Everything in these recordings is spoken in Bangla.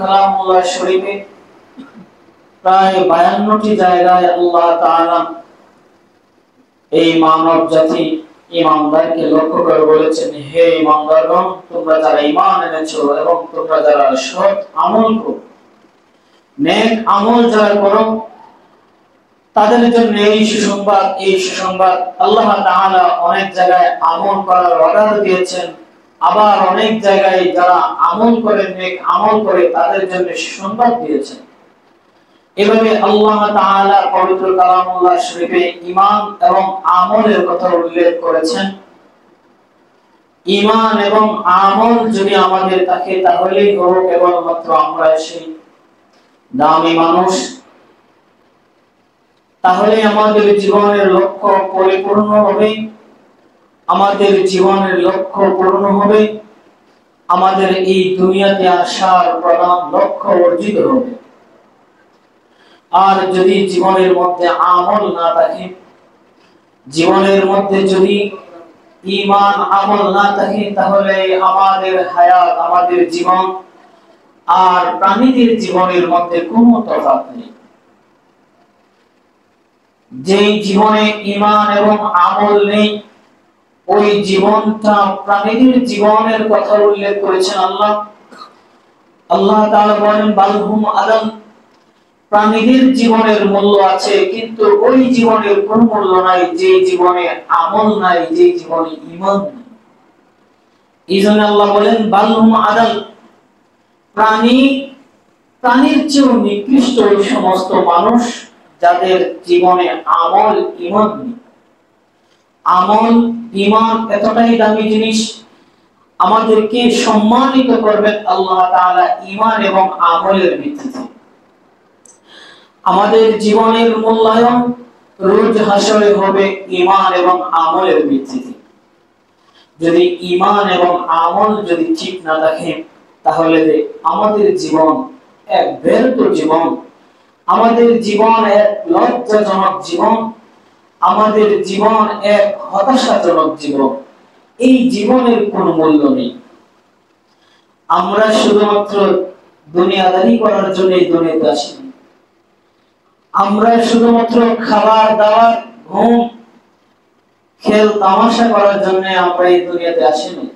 কালামুল্লাহ শরীফে প্রায় 52টি জায়গায় আল্লাহ তাআলা এই মানব জাতি ঈমানদারকে লক্ষ্য করে বলেছেন, হে ঈমানদারগণ, তোমরা যারা ঈমান এনেছো এবং তোমরা যারা সৎ আমল করো, নেক আমল যারা করো, তাদের জন্য এই সুসংবাদ। আল্লাহ তাআলা অনেক জায়গায় আমল করার অর্ডার দিয়েছেন, আবার অনেক জায়গায় যারা আমল করে, নেক আমল করে, তাদের জন্য সুসংবাদ দিয়েছেন। এভাবে আল্লাহ তাআলা পবিত্র কালামুল্লাহ শরীফে ঈমান এবং আমলের কথা উল্লেখ করেছেন। ঈমান এবং আমল যদি আমাদের থাকে, তাহলেই হবে কেবলমাত্র আমরা সেই দামি মানুষ, তাহলে আমাদের জীবনের লক্ষ্য পরিপূর্ণ হবে, আমাদের জীবনের লক্ষ্য পূর্ণ হবে, আমাদের এই দুনিয়াতে আসার প্রধান লক্ষ্য অর্জিত হবে। আর যদি জীবনের মধ্যে আমল না থাকে, জীবনের মধ্যে যদি ঈমান আমল না থাকে, তাহলে আমাদের হায়াত, আমাদের জীবন আর প্রাণীদের জীবনের মধ্যে কোনো তফাৎ নেই। যেই জীবনে ঈমান এবং আমল নেই, ওই জীবনটা প্রাণীদের জীবনের কথা উল্লেখ করেছেন আল্লাহ তাআলা বলেন, বালহুম আদম, প্রাণীদের জীবনের মূল্য আছে, কিন্তু ওই জীবনের কোন মূল্য নাই যে জীবনে আমল নাই, যে জীবনে ঈমান নেই। এইজন্য আল্লাহ বলেন বালহুম আদম, প্রাণীর চেয়েও নিকৃষ্ট ওই সমস্ত মানুষ যাদের জীবনে আমল, ঈমান নেই। আমল, ঈমান এতটাই দামি জিনিস, আমাদেরকে সম্মানিত করবেন আল্লাহ তাআলা ঈমান এবং আমলের ভিত্তিতে। আমাদের জীবনের মূল্যায়ন রোজ হাসরে হবে ঈমান এবং আমলের ভিত্তিতে। যদি ঈমান এবং আমল যদি ঠিক না থাকে, তাহলে আমাদের জীবন এক ব্যর্থ জীবন, আমাদের জীবন এক লজ্জাজনক জীবন, আমাদের জীবন এক হতাশাজনক জীবন। এই জীবনের কোনো মূল্য নেই। আমরা শুধুমাত্র দুনিয়াদারি করার জন্য এই দুনিয়াতে আসিনি। আমরা শুধুমাত্র খাবার দাবার, ঘুম, খেল তামাশা করার জন্য আমরা এই দুনিয়াতে আসিনি।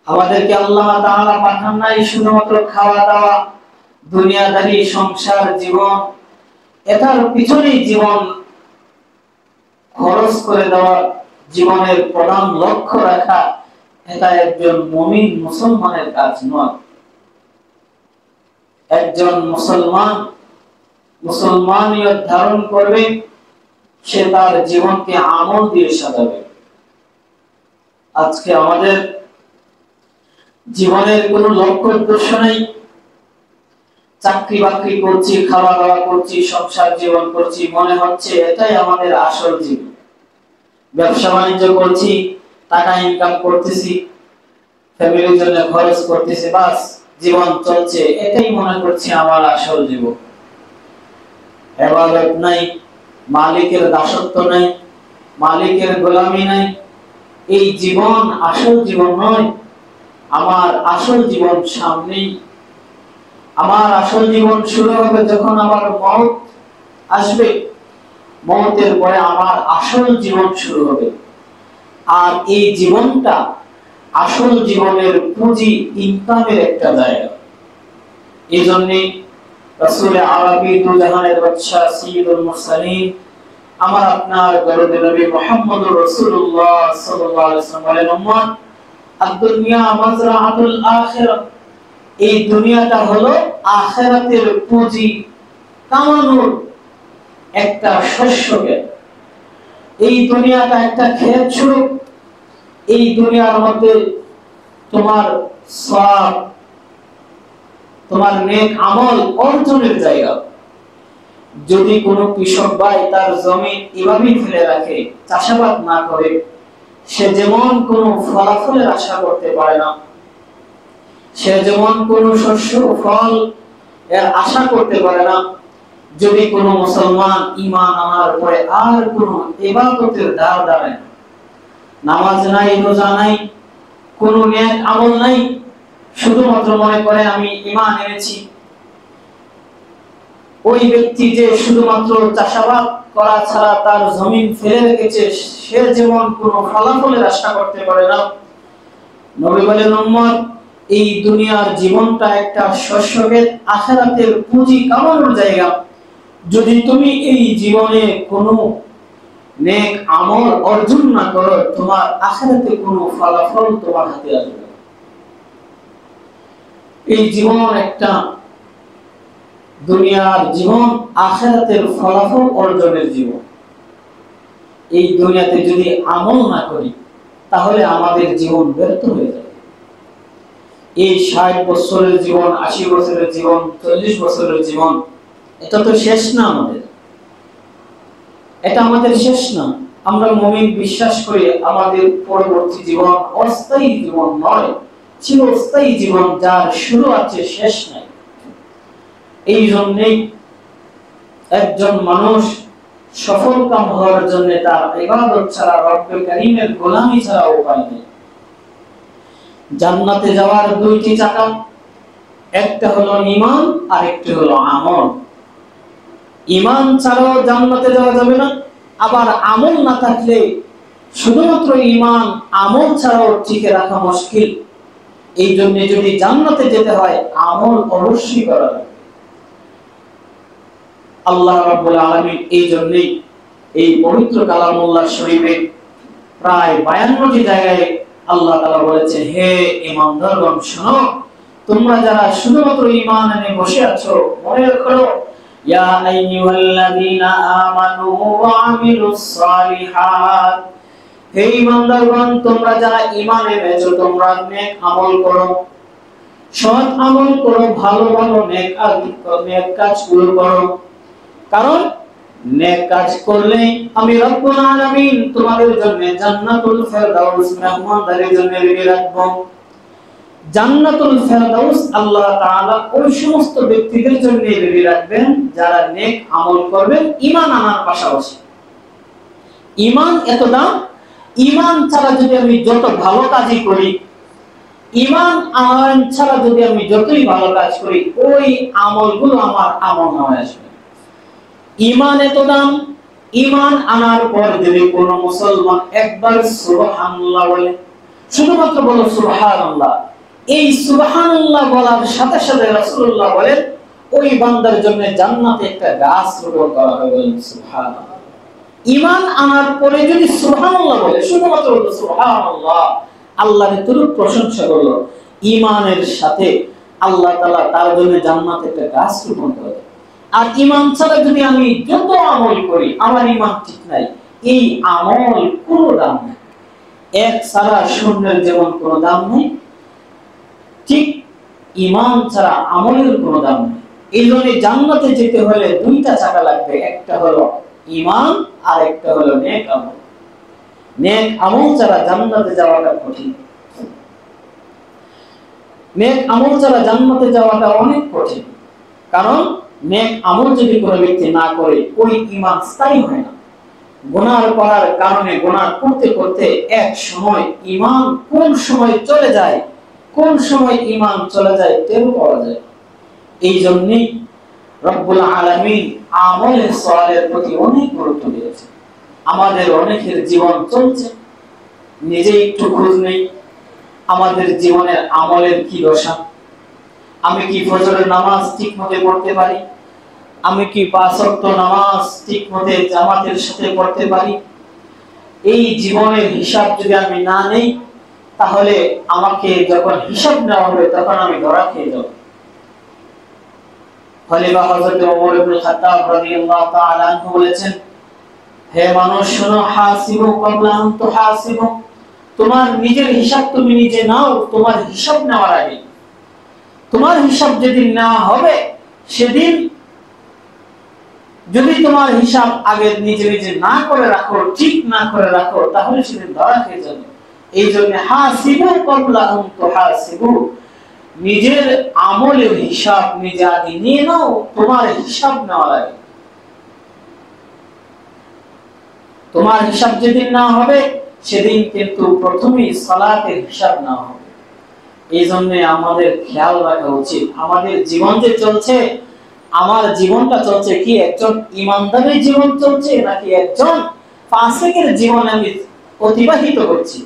আমাদেরকে আল্লাহ তাআলা পাঠান নাই শুধুমাত্র খাওয়া দাওয়া, দুনিয়াদারি, সংসার, জীবন, এটার পিছনেই জীবন খরচ করে দেওয়া, জীবনের প্রধান লক্ষ্য রাখা, এটা একজন মুমিন মুসলমানের কাজ নয়। একজন মুসলমানিয়ত ধারণ করবে, সে তার জীবনকে আমল দিয়ে সাজাবে। আজকে আমাদের জীবনের কোনো লক্ষ্য উদ্দেশ্য নেই। চাকরি বাকরি করছি, খাওয়া দাওয়া করছি, সংসার জীবন করছি, মনে হচ্ছে এটাই আমাদের আসল জীবন। ব্যবসা বাণিজ্য করছি, টাকা ইনকাম করতেছি, ফ্যামিলির জন্য খরচ করতেছি, বাস জীবন চলছে, এটাই মনে করছি আমার আসল জীবন। ইবাদত নাই, মালিকের দাসত্ব নাই, মালিকের গোলামি নাই। এই জীবন আসল জীবন নয়। আমার আসল জীবন সামনেই। আমার আসল জীবন শুরু হবে যখন আমার মওত আসবে। মওতের পরে আমার আসল জীবন শুরু হবে। আর এই জীবনটা আসল জীবনের পুঁজি, ইনকামের একটা জায়গা। এইজন্য রাসূল আরবি, দুজাহানের বাদশা, সাইয়্যিদুল মুরসালিন, আমার আপনার দরুদ নবী মুহাম্মদুর রাসূলুল্লাহ সাল্লাল্লাহু আলাইহি ওয়াসাল্লাম বলেন, উম্মাহ আদ-দুনিয়া মাজরাআতুল আখিরাহ, এই দুনিয়াটা হলো আখিরাতের পুঁজি কামানোর একটা শস্য ক্ষেত। এই দুনিয়াটা একটা ক্ষেত স্বরূপ। এই দুনিয়ার মধ্যে তোমার সওয়াব, তোমার নেক আমল অর্জনের জায়গা। যদি কোনো কৃষক ভাই তার জমি এভাবেই ফেলে রাখে, চাষাবাদ না করে, সে যেমন কোনো ফলাফলের আশা করতে পারে না, সে যেমন কোনো শস্য ফল এর আশা করতে পারে না। যদি কোনো মুসলমান ঈমান আনার পরে আর কোনো ইবাদতের দ্বার দাঁড়ায় না, নামাজ নাই, রোজা নাই, কোনো নেক আমল নাই, শুধুমাত্র মনে করে আমি ঈমান এনেছি। ওই ব্যক্তি যে শুধুমাত্র চাষাবাদ করা ছাড়া তার জমিন ফেলে রেখেছে, সে যেমন কোনো ফলাফলের আশা করতে পারে না। নবী বলেন, উম্মত, এই দুনিয়ার জীবনটা একটা শস্যক্ষেত, আখিরাতের পুঁজি কামানোর জায়গা। যদি তুমি এই জীবনে কোনো নেক আমল অর্জন না করো, তোমার আখিরাতে কোনো ফলাফল তোমার হাতে আসবে না। এই জীবন একটা দুনিয়ার জীবন, আখিরাতের ফলাফল অর্জনের জীবন। এই দুনিয়াতে যদি আমল না করি তাহলে আমাদের জীবন ব্যর্থ হয়ে যাবে। এই 60 বছরের জীবন, 80 বছরের জীবন, 40 বছরের জীবন, এটা তো শেষ না আমাদের। এটা আমাদের শেষ না। আমরা মুমিন বিশ্বাস করি আমাদের পরবর্তী জীবন অস্থায়ী জীবন নয়, চিরস্থায়ী জীবন, যার শুরু আছে শেষ নাই। এই জন্যই একজন মানুষ সফলকাম হওয়ার জন্য তার ইবাদত ছাড়া, রব্বে কারীমের গোলামি ছাড়া উপায় নেই। জান্নাতে যাওয়ার দুইটি চাকা, একটা হলো ঈমান আর একটা হলো আমল। ঈমান ছাড়াও জান্নাতে যাওয়া যাবে না, আবার আমল না থাকলে শুধুমাত্র ঈমান আমল ছাড়াও টিকে রাখা মুশকিল। এই জন্য যদি জান্নাতে যেতে হয় আমল অবশ্যই করা লাগবে। আল্লাহ রাব্বুল আলামিন এই জন্যই এই পবিত্র কালামুল্লাহ শরীফে প্রায় 52টি জায়গায় আল্লাহ তাআলা বলেছেন, হে ঈমানদারগণ শোনো, তোমরা যারা শুধুমাত্র ঈমান এনে বসে আছো, মনে করো, ইয়া আইয়ুহাল্লাযীনা আমানু ওয়া আমিলুস সালিহাত, হে ঈমানদারগণ, তোমরা যারা ঈমান এনেছো তোমরা নেক আমল করো, সৎ আমল করো, ভালো ভালো নেক কাজগুলো করো। কারণ নেক কাজ করলে আমি রব্বুল আলামিন তোমাদের জন্য জান্নাতুল ফেরদাউস মেহমানদারির জন্য রেডি রাখব। জান্নাতুল ফেরদাউস আল্লাহ তাআলা ওই সমস্ত ব্যক্তিদের জন্য রেডি রাখবেন যারা নেক আমল করবেন ঈমান আনার পাশাপাশি। ঈমান এত দাম, ঈমান ছাড়া যদি আমি যত ভালো কাজই করি, ঈমান ছাড়া যদি আমি যতই ভালো কাজ করি, ওই আমলগুলো আমার আমলনামায় আসবে। ঈমান এত দাম, ঈমান আনার পর যদি কোনো মুসলমান একবার সুবহানাল্লাহ বলে, শুধুমাত্র বলো সুবহানাল্লাহ, এই সুবহানাল্লাহ বলার সাথে সাথে রাসূলুল্লাহ বলেন ওই বান্দার জন্য জান্নাতে একটা গাছ রোপণ করা হবে। বলেন সুবহানাল্লাহ। ঈমান আনার পরে যদি সুবহানাল্লাহ বলে, শুধুমাত্র বলো সুবহানাল্লাহ, আল্লাহর তুরুপ প্রশংসা করলো, ঈমানের সাথে আল্লাহ তাআলা তার জন্য জান্নাতে একটা গাছ রোপণ করে। আর ঈমান ছাড়া যদি আমি যত আমল করি, আমার ঈমান ঠিক নাই, এই আমল কোনো দাম নেই। এক ছাড়া শূন্যের যেমন কোনো দাম নেই, ঠিক ঈমান ছাড়া আমলের কোনো দাম নেই। এই জন্য জান্নাতে যেতে হলে দুইটা চাকা লাগবে, একটা হলো ঈমান আর একটা হলো নেক আমল। নেক আমল ছাড়া জান্নাতে যাওয়াটা কঠিন। নেক আমল ছাড়া জান্নাতে যাওয়াটা অনেক কঠিন। কারণ নেক আমল যদি কোনো ব্যক্তি না করে, ওই ঈমান স্থায়ী হয় না। গুনাহ করার কারণে গুনাহ করতে করতে এক সময় ঈমান কোন সময় চলে যায়, কোন সময় ঈমান চলে যায় টের পাওয়া যায়। এই জন্যই রব্বুল আলামিন আমলে সালেহের প্রতি অনেক গুরুত্ব দিয়েছে। আমাদের অনেকের জীবন চলছে, নিজে একটু খোঁজ নেই আমাদের জীবনের আমলের কি দশা। আমি কি ফজরের নামাজ ঠিকমতো পড়তে পারি? আমি কি 5 ওয়াক্ত নামাজ ঠিকমতো জামাতের সাথে পড়তে পারি? এই জীবনের হিসাব যদি আমি না নেই, তাহলে আমাকে যখন হিসাব নেওয়া হবে তখন আমি ধরা খেয়ে যাব। খলিফা হযরত ওমর ইবনে খাত্তাব রাদিয়াল্লাহু তাআলা আনহু বলেছেন, হে মানুষ শোনো, হাসিবু ক্বাবলা আন তুহাসিবু, তোমার নিজের হিসাব তুমি নিজে নাও। তোমার হিসাব নেওয়ার আগে, তোমার হিসাব যেদিন নেওয়া হবে, সেদিন যদি তোমার হিসাব আগে নিজে নিজে না করে রাখো, ঠিক না করে রাখো, তাহলে সেদিন ধরা খেয়ে যাবে। এই জন্য হাসিবু ক্বাবলা আন তুহাসিবু, নিজের আমলের হিসাব নিজে আগে নিয়ে নাও, তোমার হিসাব নেওয়ার আগে। তোমার হিসাব যেদিন না হবে, সেদিন কিন্তু প্রথমেই সালাতের হিসাব নেওয়া হবে। এই জন্য আমাদের খেয়াল রাখা উচিত আমাদের জীবন যে চলছে, আমার জীবনটা চলছে কি একজন ইমানদারের জীবন চলছে নাকি একজন ফাসিকের জীবন আমি অতিবাহিত করছি।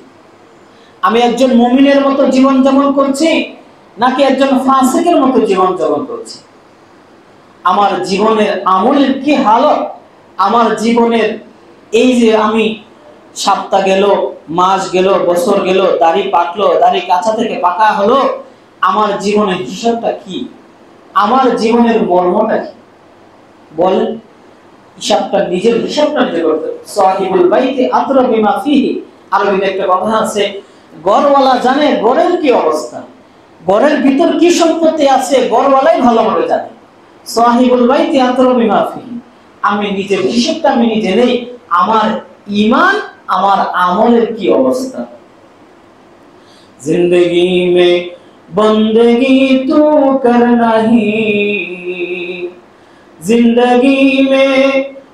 আমি একজন মুমিনের মতো জীবন যাপন করছি নাকি একজন ফাসিকের মতো জীবন যাপন করছি। আমার জীবনের আমলের কি হালত, আমার জীবনের এই যে আমি সপ্তাহ গেল, মাস গেল, বছর গেল, দাড়ি পাকলো, দাড়ি কাঁচা থেকে পাকা হলো, আমার জীবনের হিসাবটা কি, আমার জীবনের মর্মটা কি বলেন। হিসাবটা নিজের হিসাবটা নিজে করতে। সাহিবুল বাইতি আতরা বিমা ফিহি, আরবিতে একটা কথা আছে, ঘরওয়ালা জানে ঘরের কি অবস্থা, ঘরের ভিতর কি সম্পত্তি আছে ঘরওয়ালাই ভালোভাবে জানে। সাহিবুল বাইতি আতরা বিমা ফিহি, আমি নিজের হিসাবটা আমি নিজে নেই, আমার ঈমান আমার আমলের কি অবস্থা। जिंदगी में बंदगी तू करना ही, जिंदगी में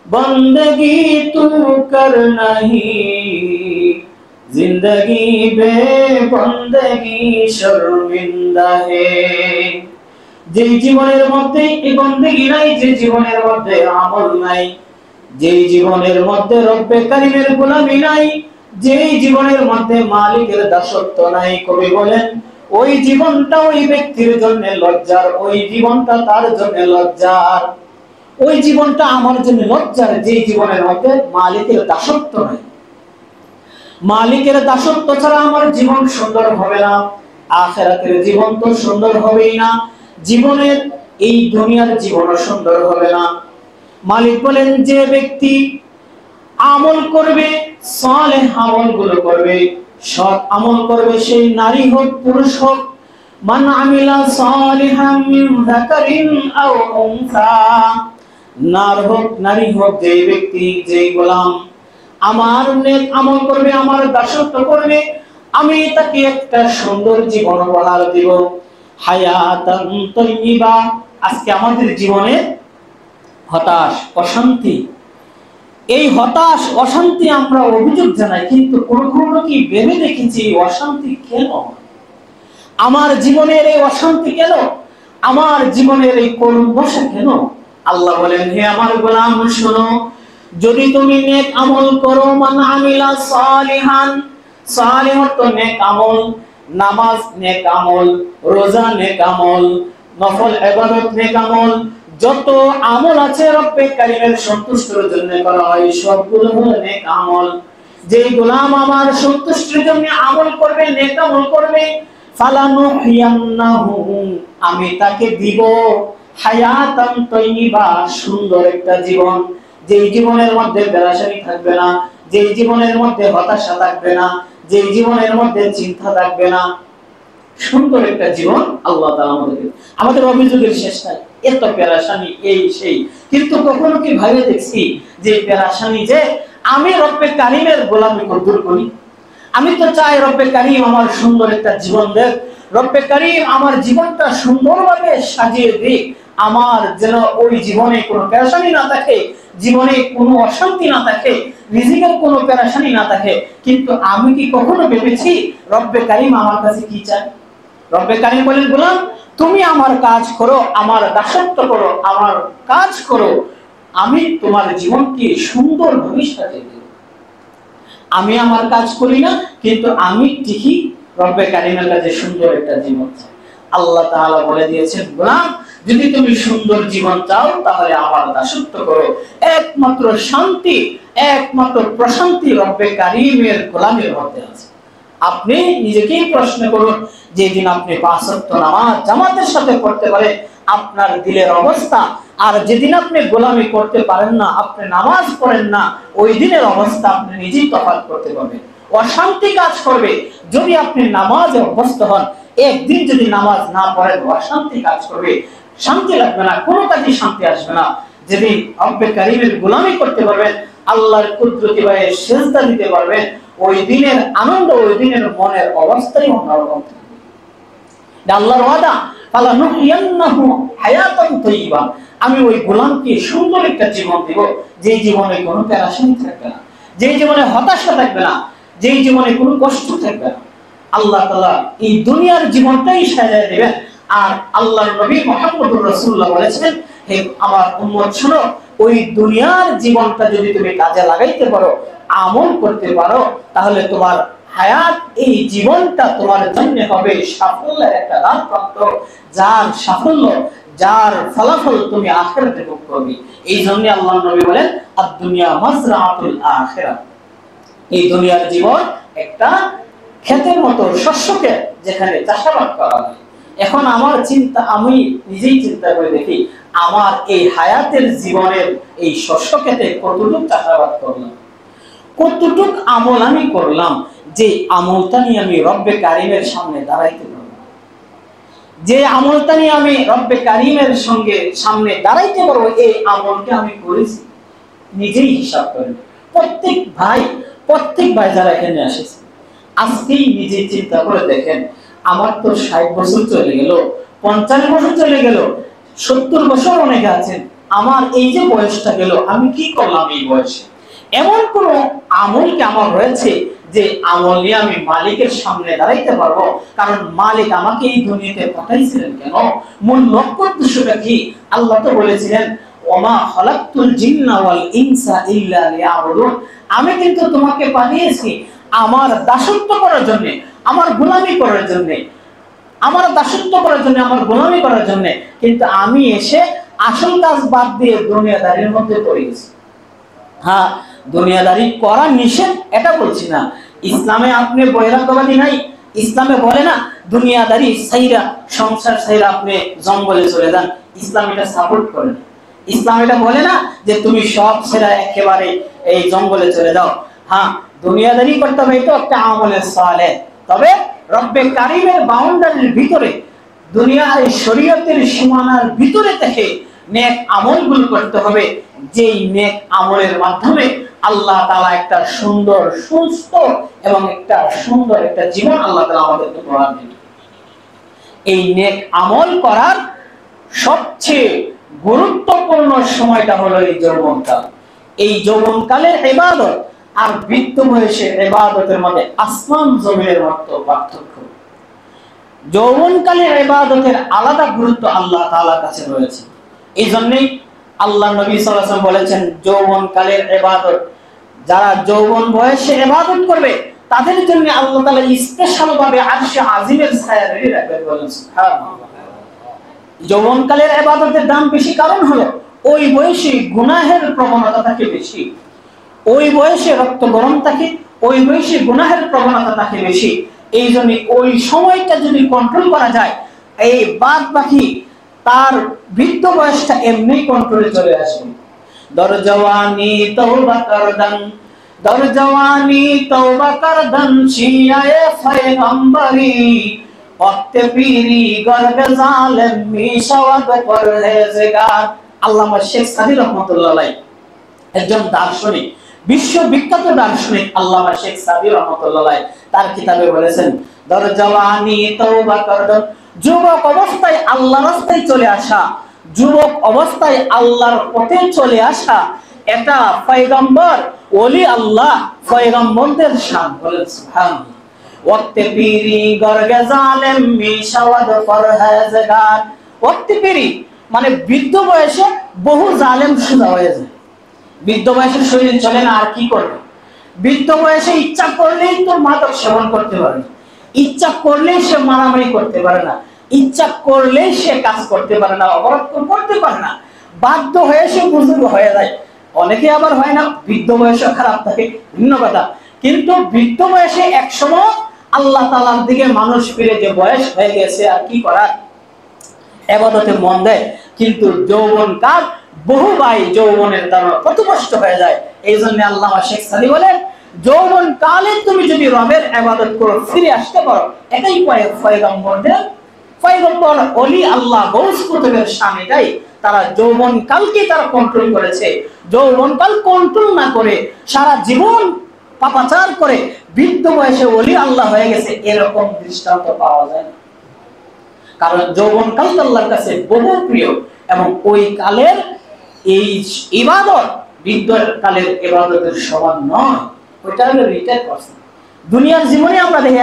बंदगी तू करना ही, जिंदगी बे बंदगी शर्मिंदा है। যে জীবনের মধ্যে এই বন্দেগী নাই, যে জীবনের মধ্যে আমল নাই, যে জীবনের মধ্যে রব্বে কারীমের গোলামি নাই, যে জীবনের মধ্যে মালিকের দাসত্ব নাই, কবি বলেন ওই জীবনটা ওই ব্যক্তির জন্য লজ্জার, ওই জীবনটা তার জন্য লজ্জার, ওই জীবনটা আমার জন্য লজ্জার যে জীবনের মধ্যে মালিকের দাসত্ব নাই। মালিকের দাসত্ব ছাড়া আমার জীবন সুন্দর হবে না, আখিরাতের জীবন তো সুন্দর হবেই না, জীবনের এই দুনিয়ার জীবনও সুন্দর হবে না। মালিক বলেন যে ব্যক্তি আমল করবে, সালেহ আমলগুলো করবে, সৎ আমল করবে, সেই নারী হোক পুরুষ হোক, মান আমিলা সালিহাম মিন যাকারিন আও উনসা, নার হোক নারী হোক, যে ব্যক্তি যে গোলাম আমার নেক আমল করবে, আমার দাসত্ব করবে, আমি তাকে একটা সুন্দর জীবন উপহার দিব। হায়াতান তাইয়্যিবা, আজকে আমাদের জীবনে হতাশ অশান্তি, এই হতাশ অশান্তি আমরা অভিযোগ জানাই, কিন্তু কখনো কি ভেবে দেখেছি অশান্তি কেন, আমার জীবনের এই অশান্তি কেন, আমার জীবনের এই করুণ দশা কেন। আল্লাহ বলেন হে আমার গোলাম শোনো, যদি তুমি নেক আমল করো, মান আমিলা সালিহান, সালিহ তো নেক আমল, নামাজ নেক আমল, রোজা নেক আমল, নফল ইবাদত নেক আমল, যত আমল আছে রব্বে কারীমের সন্তুষ্টির জন্য করা হয় সবগুলো হলো নেক আমল। যে গোলাম আমার সন্তুষ্টির জন্য আমল করবে, নেক আমল করবে, ফালানুহিয়ান্নাহু, আমি তাকে দিব হায়াতান তাইয়্যিবা, সুন্দর একটা জীবন, যেই জীবনের মধ্যে পেরেশানি থাকবে না, যেই জীবনের মধ্যে হতাশা থাকবে না, যেই জীবনের মধ্যে চিন্তা থাকবে না, সুন্দর একটা জীবন আল্লাহ তাআলা আমাদের অভিযোগের শেষ নাই, এত পেরেশানি এই সেই, কিন্তু কখনো কি ভাবে দেখছি যে পেরেশানি যে আমি রব্বে কারীমের গোলামি দূর করি। আমি তো চাই রব্বে কারীম আমার সুন্দর একটা জীবন দেখ, রব্বে কারীম আমার জীবনটা সুন্দরভাবে সাজিয়ে দিক, আমার যেন ওই জীবনে কোনো পেরেশানি না থাকে, জীবনে কোনো অশান্তি না থাকে, রিজিকের কোনো পেরেশানি না থাকে। কিন্তু আমি কি কখনো ভেবেছি রব্বে কারীম আমার কাছে কি চায়? রব্বে কারীম বলেন গোলাম তুমি আমার কাজ করো, আমার দাসত্ব করো, আমার কাজ করো, আমি তোমার জীবনকে সুন্দরভাবে সাজিয়ে দেব। আমি আমার কাজ করি না, কিন্তু আমি ঠিকই রব্বে কারীমের কাছে সুন্দর একটা জীবন চাই। আল্লাহ তাআলা বলে দিয়েছেন গোলাম যদি তুমি সুন্দর জীবন চাও তাহলে আমার দাসত্ব করো। একমাত্র শান্তি, একমাত্র প্রশান্তি রব্বে কারীমের গোলামের মধ্যে আছে। আপনি নিজেকেই প্রশ্ন করুন, যেদিন আপনি পাঁচ ওয়াক্ত নামাজ জামাতের সাথে পড়তে পারেন আপনার দিলের অবস্থা, আর যেদিন আপনি গোলামি করতে পারেন না, আপনি নামাজ পড়েন না, ওই দিনের অবস্থা আপনি নিজেই তফাৎ করতে পারবেন। অশান্তি কাজ করবে যদি আপনি নামাজে অভ্যস্ত হন, একদিন যদি নামাজ না পড়েন অশান্তি কাজ করবে, শান্তি লাগবে না, কোনো কাজে শান্তি আসবে না। যেদিন রব্বে কারীমের গোলামি করতে পারবেন, আল্লাহর কুদরতি ভাবে সিজদা দিতে পারবেন, ওই দিনের আনন্দ, ওই দিনের মনের অবস্থাই অন্যরকম থাকবে। আল্লাহর ওয়াদা ফালানুহিয়ান্নাহু হায়াতান তাইয়্যিবা, আমি ওই গোলামকে সুন্দর একটা জীবন দেব, যে জীবনে কোনো পেরেশানি থাকবে না, যে জীবনে হতাশা থাকবে না, যে জীবনে কোনো কষ্ট থাকবে না। আল্লাহ তাআলা এই দুনিয়ার জীবনটাই সাজায় দিবেন। আর আল্লাহর নবী মুহাম্মদুর রাসূলুল্লাহ বলেছেন, হে আমার উম্মত শোনো, ওই দুনিয়ার জীবনটা যদি তুমি কাজে লাগাইতে পারো, আমল করতে পারো, তাহলে তোমার হায়াত, এই জীবনটা তোমার জন্য হবে সাফল্যের একটা দ্বারপ্রান্ত, যার সাফল্য, যার ফলাফল তুমি আখিরাতে ভোগ করবে। এই জন্য আল্লাহর নবী বলেন, আদ-দুনিয়া মাজরাআতুল আখিরাহ, এই দুনিয়ার জীবন একটা ক্ষেতের মতো, শস্যকে যেখানে চাষাবাদ করা হয়। এখন আমার চিন্তা, আমি নিজেই চিন্তা করে দেখি, আমার এই হায়াতের জীবনের এই শস্য ক্ষেতে কতটুকু চাষাবাদ করলাম, কতটুকু আমল আমি করলাম, যে আমলটা নিয়ে আমি রব্বে কারিমের সামনে দাঁড়াইতে পারবো, যে আমলটা নিয়ে আমি রব্বে কারিমের সামনে দাঁড়াইতে পারবো, এই আমলকে আমি করেছি। নিজেই হিসাব করেন, প্রত্যেক ভাই যারা এখানে আসেছে, আজকেই নিজে চিন্তা করে দেখেন, আমার তো 60 বছর চলে গেল, 50 বছর চলে গেল, 70 বছর অনেকে আছেন, আমার এই যে বয়সটা গেল, আমি কি করলাম এই বয়সে? এমন কোন আমল কি আমার রয়েছে যে আমল নিয়ে আমি মালিকের সামনে দাঁড়াইতে পারবো? কারণ মালিক আমাকে এই দুনিয়াতে পাঠাইছিলেন কেন? মূল লক্ষ্য উদ্দেশ্যটা কি? আল্লাহ তো বলেছিলেন, ওমা খালাকতুল জিন্না ওয়াল ইনসা ইল্লা লিয়াবুদুন, আমি কিন্তু তোমাকে পাঠিয়েছি আমার দাসত্ব করার জন্য, আমার গোলামি করার জন্য, আমার দাসত্ব করার জন্য, আমার গোলামি করার জন্য। কিন্তু আমি এসে আসল কাজ বাদ দিয়ে দুনিয়াদারির মধ্যে পড়ে গেছি। হ্যাঁ, দুনিয়াদারি করা নিষেধ এটা বলছি না, ইসলামে আপনি বৈরাগ্যবাদী নাই, ইসলামে বলে না দুনিয়াদারি সাইরা, সংসার সাইরা আপনি জঙ্গলে চলে যান, ইসলাম এটা সাপোর্ট করে না। ইসলাম এটা বলে না যে তুমি সব ছেড়ে একেবারে এই জঙ্গলে চলে যাও। হ্যাঁ, দুনিয়াদারি করতে হবে, এটা একটা আমলের সালেহ, তবে রব্বে কারিমের বাউন্ডারির ভিতরে, দুনিয়ার শরীয়তের সীমানার ভিতরে থেকে নেক আমলগুলো করতে হবে, যেই নেক আমলের মাধ্যমে আল্লাহ তাআলা একটা সুন্দর, সুস্থ এবং একটা সুন্দর একটা জীবন আল্লাহ তাআলা আমাদেরকে উপহার দিবেন। এই নেক আমল করার সবচেয়ে গুরুত্বপূর্ণ সময়টা হলো এই যৌবনকাল। এই যৌবনকালের ইবাদত আর বৃদ্ধ বয়সের ইবাদতের মধ্যে আসমান জমিনের মতো পার্থক্য। যৌবনকালের ইবাদতের আলাদা গুরুত্ব আল্লাহ তাআলার কাছে রয়েছে। এই জন্যই আল্লাহ নবী সাল্লাল্লাহু আলাইহি ওয়াসাল্লাম বলেছেন, যৌবনকালের ইবাদত, যারা যৌবন বয়সে ইবাদত করবে তাদের জন্য আল্লাহ তাআলা স্পেশাল ভাবে আরশে আজিমের ছায়া রেখে রাখবেন। বলেন সুবহানাল্লাহ। যৌবনকালের ইবাদতের দাম বেশি, কারণ হলো ওই বয়সে গুনাহের প্রবণতা থাকে বেশি, ওই বয়সে রক্ত গরম থাকে, ওই বয়সে গুনাহের প্রবণতা থাকে বেশি। এই জন্য ওই সময়টা যদি কন্ট্রোল করা যায়, এই বাদ বাকি তার বৃদ্ধ বয়সটা এমনি কন্ট্রোলে চলে আসবে। দরজওয়ানি তওবা করদান, দরজওয়ানি তওবা করদান, শিয়ায়ে পয়গম্বরি, ওয়াক্তে পীরি গর্বে জালেম মিশাওয়াত পরহেজগার। আল্লামা শেখ সাদী রাহমাতুল্লাহ আলাইহি, একজন দার্শনিক, বিশ্ববিখ্যাত দার্শনিক আল্লামা শেখ সাদী রাহমাতুল্লাহ আলাইহি তার কিতাবে বলেছেন, দরজওয়ানি তওবা করদান, যুবক অবস্থায় আল্লাহর রাস্তায় চলে আসা, যুবক অবস্থায় আল্লাহর পথে চলে আসা, এটা পয়গম্বর, ওলি আল্লাহ, পয়গম্বরদের শান। বলেন সুবহানাল্লাহ। ওয়াক্তে পীরি গর্গে জালেম মিশাওয়াত পরহেজগার। ওয়াক্তে পীরি মানে বৃদ্ধ বয়সে বহু জালেম সুদা হয়ে যায়। বৃদ্ধ বয়সে শরীর চলে না, আর কি করবে? বৃদ্ধ বয়সে ইচ্ছা করলেই তো মাদক সেবন করতে পারে, ইচ্ছা করলেই সে মারামারি করতে পারে না, ইচ্ছা করলেই সে কাজ করতে পারে না, অপরাধ করতে পারে না, বাধ্য হয়ে সে বুজুর্গ হয়ে যায়। অনেকে আবার হয় না, বৃদ্ধ বয়সে খারাপ থাকে, ভিন্ন কথা, কিন্তু বৃদ্ধ বয়সে একসময় আল্লাহ তাআলার দিকে মানুষ ফিরে, যে বয়স হয়ে গেছে আর কি করার, ইবাদতে মন দেয়। কিন্তু যৌবনকাল বহু ভাই যৌবনের দ্বারা পথভ্রষ্ট হয়ে যায়। এই জন্য আল্লামা শেখ সাদী বলেন, যৌবন কালে তুমি যদি রবের ইবাদত করো, ফিরে আসতে পারো, এটাই পয়গম্বরদের, পয়গম্বর ওলি আল্লাহ গৌস কুতুবের শান এটাই। তারা যৌবন কালকে তারা কন্ট্রোল করেছে। যৌবন কাল কন্ট্রোল না করে সারা জীবন পাপাচার করে বৃদ্ধ বয়সে ওলি আল্লাহ হয়ে গেছে, এরকম দৃষ্টান্ত পাওয়া যায় না। কারণ যৌবন কাল আল্লাহর কাছে বহু প্রিয়, এবং ওই কালের এই ইবাদত বৃদ্ধ কালের ইবাদতের সমান নয়। ওইটা হলো রিটায়ার পারসন। দুনিয়ার জীবনে আমরা দেখি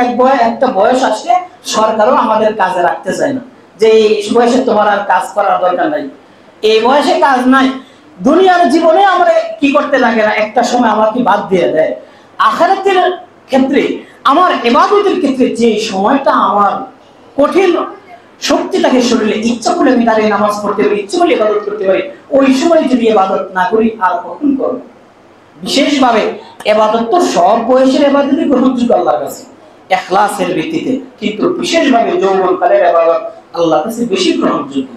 একটা বয়স আসলে সরকারও আমাদের কাজে রাখতে চায় না, যে এই বয়সে তোমার আর কাজ করার দরকার নাই, এই বয়সে কাজ নাই। দুনিয়ার জীবনে আমরা কি করতে লাগে না, একটা সময় আমাকে বাদ দিয়ে দেয়। আখিরাতের ক্ষেত্রে, আমার ইবাদতের ক্ষেত্রে যে সময়টা আমার কঠিন শক্তি থাকে শরীরে, ইচ্ছা করলে আমি দাঁড়িয়ে নামাজ পড়তে পারি, ইচ্ছা করলে ইবাদত করতে পারি, ওই সময় যদি ইবাদত না করি আর কখন করব? বিশেষভাবে ইবাদত তো সব বয়সের ইবাদতই গ্রহণযোগ্য আল্লাহর কাছে ইখলাসের ভিত্তিতে, কিন্তু বিশেষভাবে যৌবনকালের ইবাদত আল্লাহর কাছে বেশি গ্রহণযোগ্য।